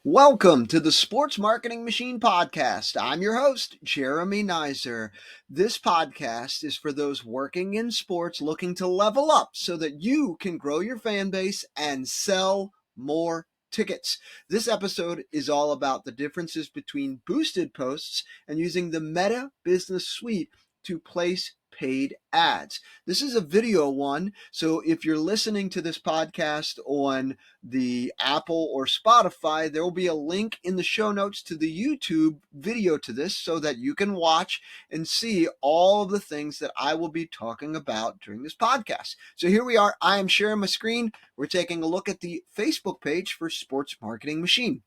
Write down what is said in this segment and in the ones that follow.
Welcome to the Sports Marketing Machine Podcast. I'm your host, Jeremy Nizer. This podcast is for those working in sports looking to level up so that you can grow your fan base and sell more tickets. This episode is all about the differences between boosted posts and using the Meta Business Suite to place paid ads. This is a video one, so if you're listening to this podcast on the Apple or Spotify, there will be a link in the show notes to the YouTube video to this so that you can watch and see all of the things that I will be talking about during this podcast. So here we are. I am sharing my screen. We're taking a look at the Facebook page for Sports Marketing Machine.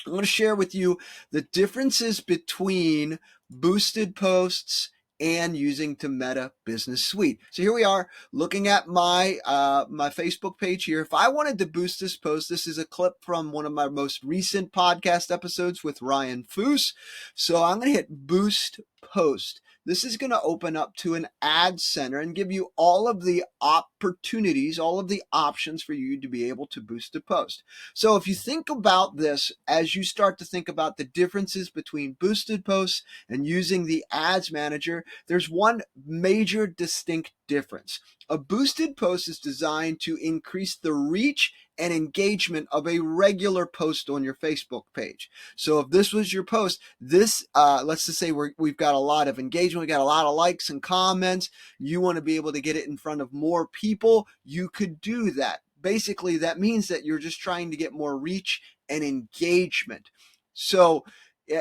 I'm going to share with you the differences between boosted posts and using the Meta Business Suite. So here we are looking at my Facebook page here. If I wanted to boost this post, this is a clip from one of my most recent podcast episodes with Ryan Foose. So I'm going to hit Boost Post. This is going to open up to an ad center and give you all of the opportunities, all of the options for you to be able to boost a post. So if you think about this, as you start to think about the differences between boosted posts and using the ads manager, there's one major distinct difference. A boosted post is designed to increase the reach and engagement of a regular post on your Facebook page. So if this was your post, let's just say we've got a lot of engagement, we got a lot of likes and comments, you want to be able to get it in front of more people, you could do that. Basically, that means that you're just trying to get more reach and engagement. So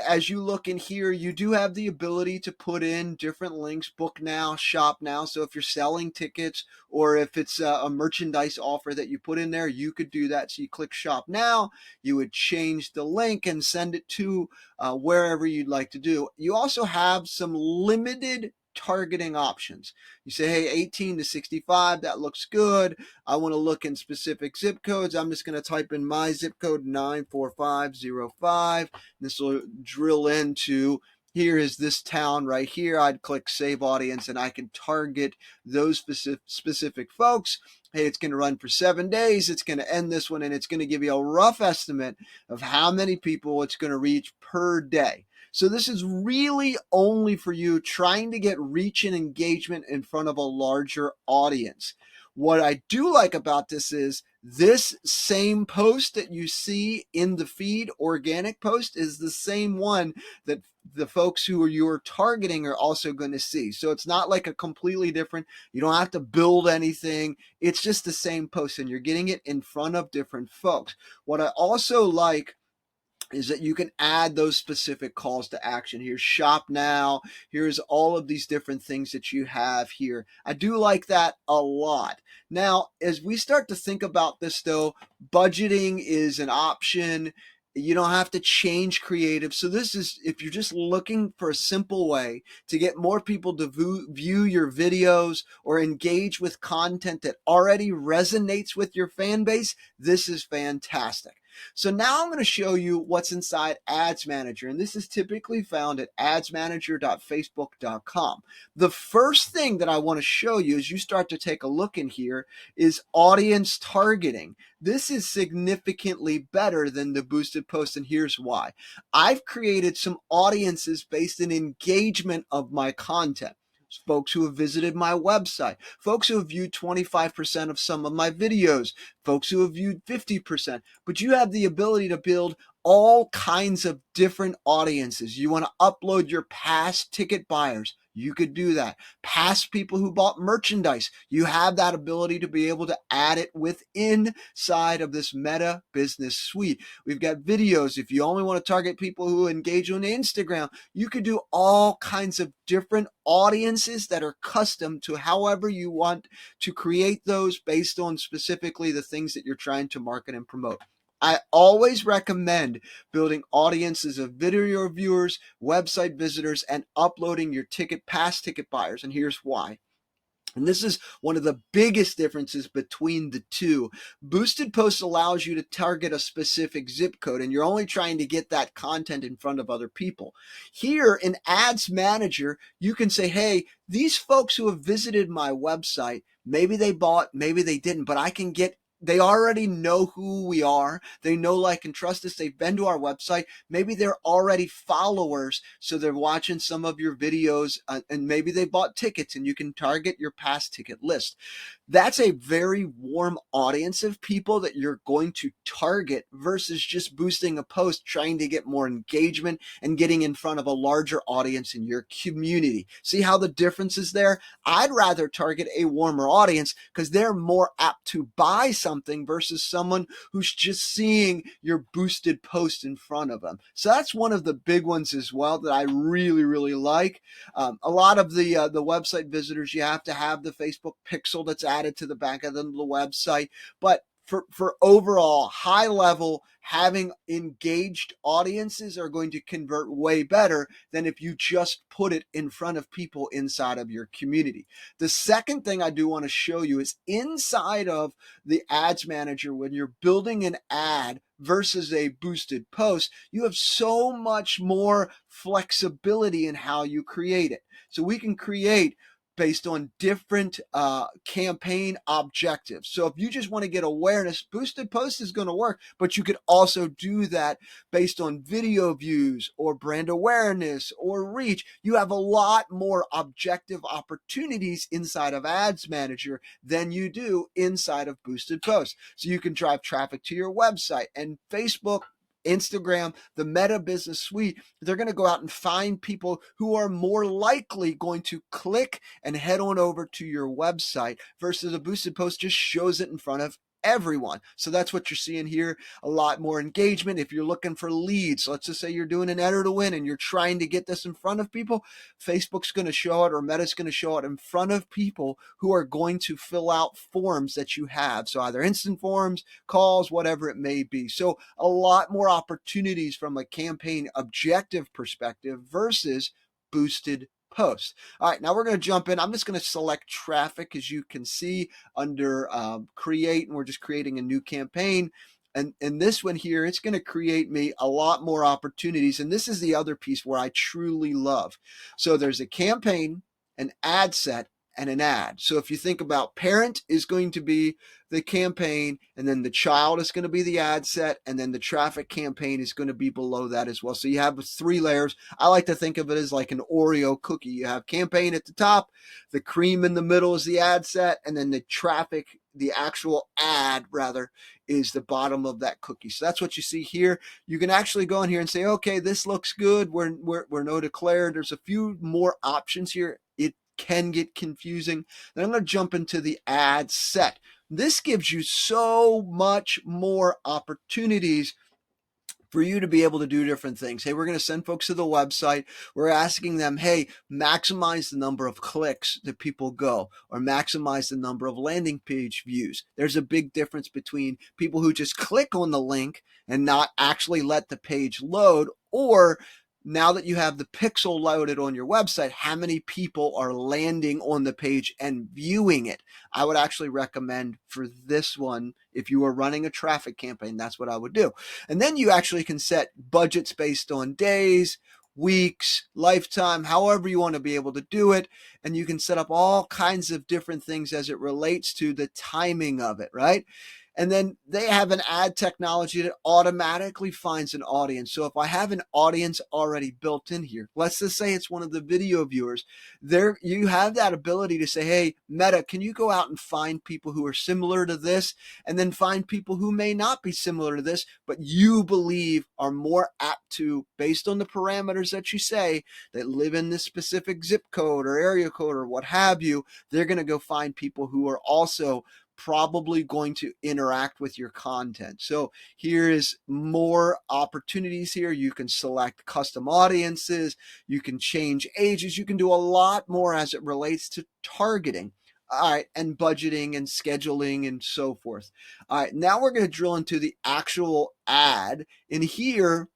as you look in here, you do have the ability to put in different links, book now, shop now. So if you're selling tickets or if it's a merchandise offer that you put in there, you could do that. So you click shop now, you would change the link and send it to wherever you'd like to do. You also have some limited targeting options. You say, hey, 18 to 65, that looks good. I want to look in specific zip codes. I'm just going to type in my zip code 94505. This will drill into, here is this town right here. I'd click save audience and I can target those specific folks. Hey, it's going to run for 7 days. It's going to end this one and it's going to give you a rough estimate of how many people it's going to reach per day. So this is really only for you trying to get reach and engagement in front of a larger audience. What I do like about this is this same post that you see in the feed, organic post, is the same one that the folks who you're targeting are also going to see. So it's not like a completely different, you don't have to build anything. It's just the same post and you're getting it in front of different folks. What I also like is that you can add those specific calls to action. Here's shop now. Here's all of these different things that you have here. I do like that a lot. Now, as we start to think about this though, budgeting is an option. You don't have to change creative. So this is, if you're just looking for a simple way to get more people to view your videos or engage with content that already resonates with your fan base, this is fantastic. So now I'm going to show you what's inside Ads Manager, and this is typically found at adsmanager.facebook.com. The first thing that I want to show you as you start to take a look in here is audience targeting. This is significantly better than the boosted post, and here's why. I've created some audiences based in engagement of my content. Folks who have visited my website, folks who have viewed 25% of some of my videos, folks who have viewed 50%, but you have the ability to build all kinds of different audiences. You want to upload your past ticket buyers, you could do that. Past people who bought merchandise, you have that ability to be able to add it within side of this Meta Business Suite. We've got videos. If you only want to target people who engage on Instagram, you could do all kinds of different audiences that are custom to however you want to create those based on specifically the things that you're trying to market and promote. I always recommend building audiences of video viewers, website visitors, and uploading your past ticket buyers. And here's why. And this is one of the biggest differences between the two. Boosted posts allows you to target a specific zip code, and you're only trying to get that content in front of other people. Here in Ads Manager, you can say, hey, these folks who have visited my website, maybe they bought, maybe they didn't, but I can get they already know who we are. They know, like, and trust us. They've been to our website. Maybe they're already followers, so they're watching some of your videos, and maybe they bought tickets, and you can target your past ticket list. That's a very warm audience of people that you're going to target versus just boosting a post, trying to get more engagement and getting in front of a larger audience in your community. See how the difference is there? I'd rather target a warmer audience because they're more apt to buy something versus someone who's just seeing your boosted post in front of them. So that's one of the big ones as well that I really, really like. A lot of the website visitors, you have to have the Facebook pixel that's added to the back of the website. But for overall high level, having engaged audiences are going to convert way better than if you just put it in front of people inside of your community. The second thing I do want to show you is inside of the ads manager, when you're building an ad versus a boosted post, you have so much more flexibility in how you create it. So we can create based on different campaign objectives. So if you just want to get awareness, boosted post is going to work, but you could also do that based on video views or brand awareness or reach. You have a lot more objective opportunities inside of Ads Manager than you do inside of boosted posts. So you can drive traffic to your website, and Facebook, Instagram, the Meta Business Suite, they're going to go out and find people who are more likely going to click and head on over to your website versus a boosted post just shows it in front of everyone. So that's what you're seeing here. A lot more engagement. If you're looking for leads, let's just say you're doing an enter to win and you're trying to get this in front of people, Facebook's going to show it, or Meta's going to show it in front of people who are going to fill out forms that you have. So either instant forms, calls, whatever it may be. So a lot more opportunities from a campaign objective perspective versus boosted posts. All right, now we're going to jump in. I'm just going to select traffic, as you can see under create, and we're just creating a new campaign. And this one here, it's going to create me a lot more opportunities. And this is the other piece where I truly love. So there's a campaign, an ad set, and an ad. So if you think about, parent is going to be the campaign, and then the child is going to be the ad set, and then the traffic campaign is going to be below that as well. So you have 3 layers. I like to think of it as like an Oreo cookie. You have campaign at the top, the cream in the middle is the ad set, and then the traffic, the actual ad rather, is the bottom of that cookie. So that's what you see here. You can actually go in here and say, okay, this looks good. We're no declared. There's a few more options here. It can get confusing. Then I'm going to jump into the ad set. This gives you so much more opportunities for you to be able to do different things. Hey, we're going to send folks to the website. We're asking them, hey, maximize the number of clicks that people go, or maximize the number of landing page views. There's a big difference between people who just click on the link and not actually let the page load, or now that you have the pixel loaded on your website, how many people are landing on the page and viewing it? I would actually recommend for this one, if you are running a traffic campaign, that's what I would do. And then you actually can set budgets based on days, weeks, lifetime, however you want to be able to do it. And you can set up all kinds of different things as it relates to the timing of it, right? And then they have an ad technology that automatically finds an audience. So if I have an audience already built in here, let's just say it's one of the video viewers, there you have that ability to say, hey, Meta, can you go out and find people who are similar to this, and then find people who may not be similar to this, but you believe are more apt to, based on the parameters that you say, that live in this specific zip code or area code or what have you. They're going to go find people who are also probably going to interact with your content. So here is more opportunities here. You can select custom audiences, you can change ages, you can do a lot more as it relates to targeting. All right, and budgeting and scheduling and so forth. All right, now we're going to drill into the actual ad. And here,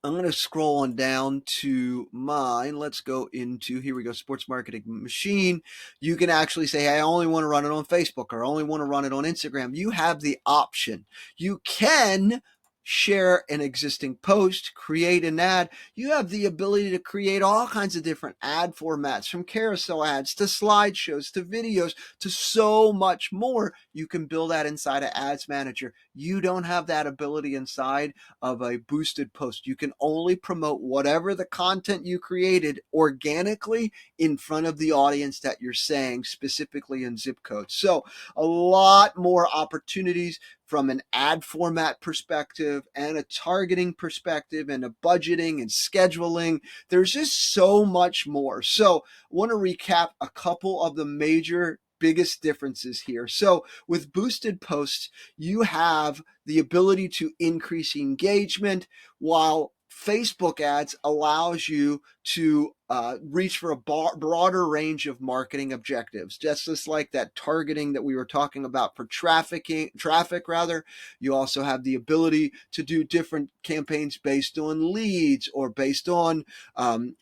I'm going to scroll on down to mine. Let's go into, here we go, Sports Marketing Machine. You can actually say, hey, I only want to run it on Facebook, or I only want to run it on Instagram. You have the option. You can share an existing post, create an ad. You have the ability to create all kinds of different ad formats, from carousel ads to slideshows to videos to so much more. You can build that inside of Ads Manager. You don't have that ability inside of a boosted post. You can only promote whatever the content you created organically in front of the audience that you're saying, specifically in zip codes. So a lot more opportunities from an ad format perspective and a targeting perspective and a budgeting and scheduling. There's just so much more. So I want to recap a couple of the major biggest differences here. So with boosted posts, you have the ability to increase engagement, while Facebook ads allows you to reach for a broader range of marketing objectives. Just like that targeting that we were talking about for traffic. You also have the ability to do different campaigns based on leads or based on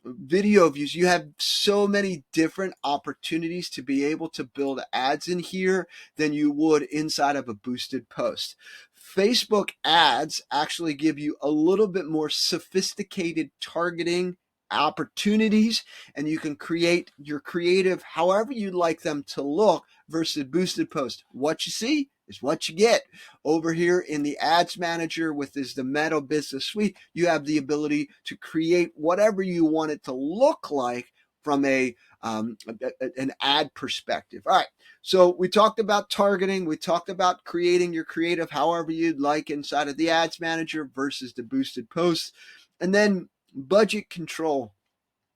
video views. You have so many different opportunities to be able to build ads in here than you would inside of a boosted post. Facebook ads actually give you a little bit more sophisticated targeting opportunities, and you can create your creative however you'd like them to look versus boosted post. What you see is what you get. Over here in the Ads Manager with the Meta Business Suite, you have the ability to create whatever you want it to look like from an ad perspective. All right, so we talked about targeting. We talked about creating your creative however you'd like inside of the Ads Manager versus the boosted posts. And then budget control.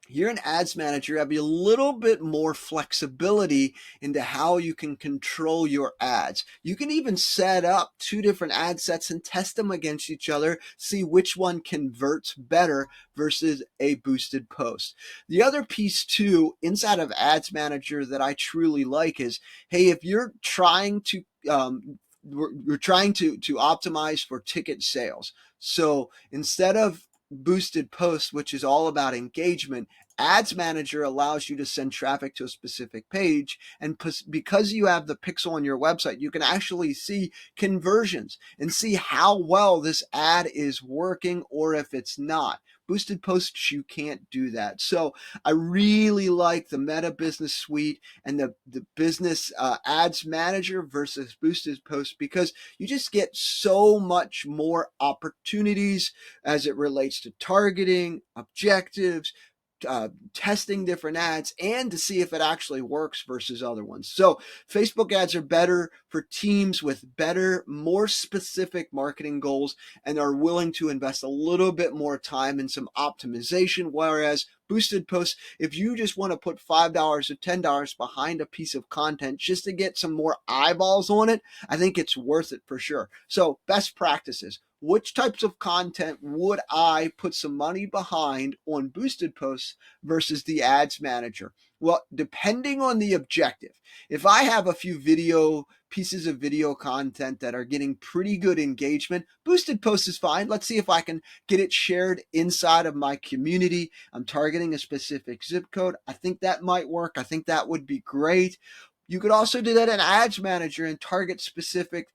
Here in Ads Manager, you have a little bit more flexibility into how you can control your ads. You can even set up two different ad sets and test them against each other, see which one converts better versus a boosted post. The other piece too, inside of Ads Manager that I truly like is, hey, if you're trying to we're trying to optimize for ticket sales. So instead of boosted posts, which is all about engagement, Ads Manager allows you to send traffic to a specific page. And because you have the pixel on your website, you can actually see conversions and see how well this ad is working or if it's not. Boosted posts, you can't do that. So I really like the Meta Business Suite and the Business Ads Manager versus boosted posts, because you just get so much more opportunities as it relates to targeting, objectives, testing different ads, and to see if it actually works versus other ones. So Facebook ads are better for teams with better, more specific marketing goals and are willing to invest a little bit more time in some optimization, whereas boosted posts, if you just want to put $5 or $10 behind a piece of content just to get some more eyeballs on it, I think it's worth it for sure. So best practices. Which types of content would I put some money behind on boosted posts versus the Ads Manager? Well, depending on the objective, if I have a few pieces of video content that are getting pretty good engagement, boosted posts is fine. Let's see if I can get it shared inside of my community. I'm targeting a specific zip code. I think that might work. I think that would be great. You could also do that in Ads Manager and target specific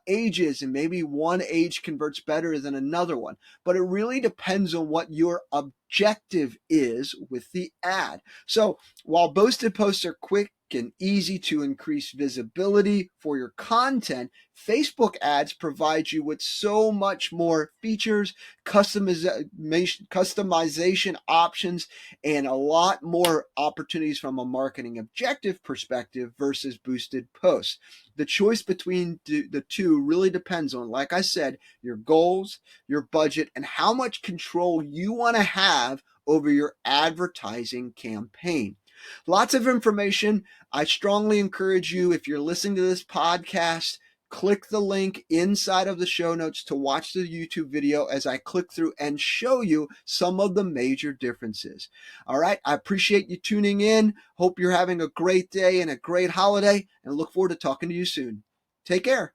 ages, and maybe one age converts better than another one. But it really depends on what your objective is with the ad. So while boosted posts are quick and easy to increase visibility for your content, Facebook ads provide you with so much more features, customization options, and a lot more opportunities from a marketing objective perspective versus boosted posts. The choice between the two really depends on, like I said, your goals, your budget, and how much control you want to have over your advertising campaign. Lots of information. I strongly encourage you, if you're listening to this podcast, click the link inside of the show notes to watch the YouTube video as I click through and show you some of the major differences. All right. I appreciate you tuning in. Hope you're having a great day and a great holiday, and look forward to talking to you soon. Take care.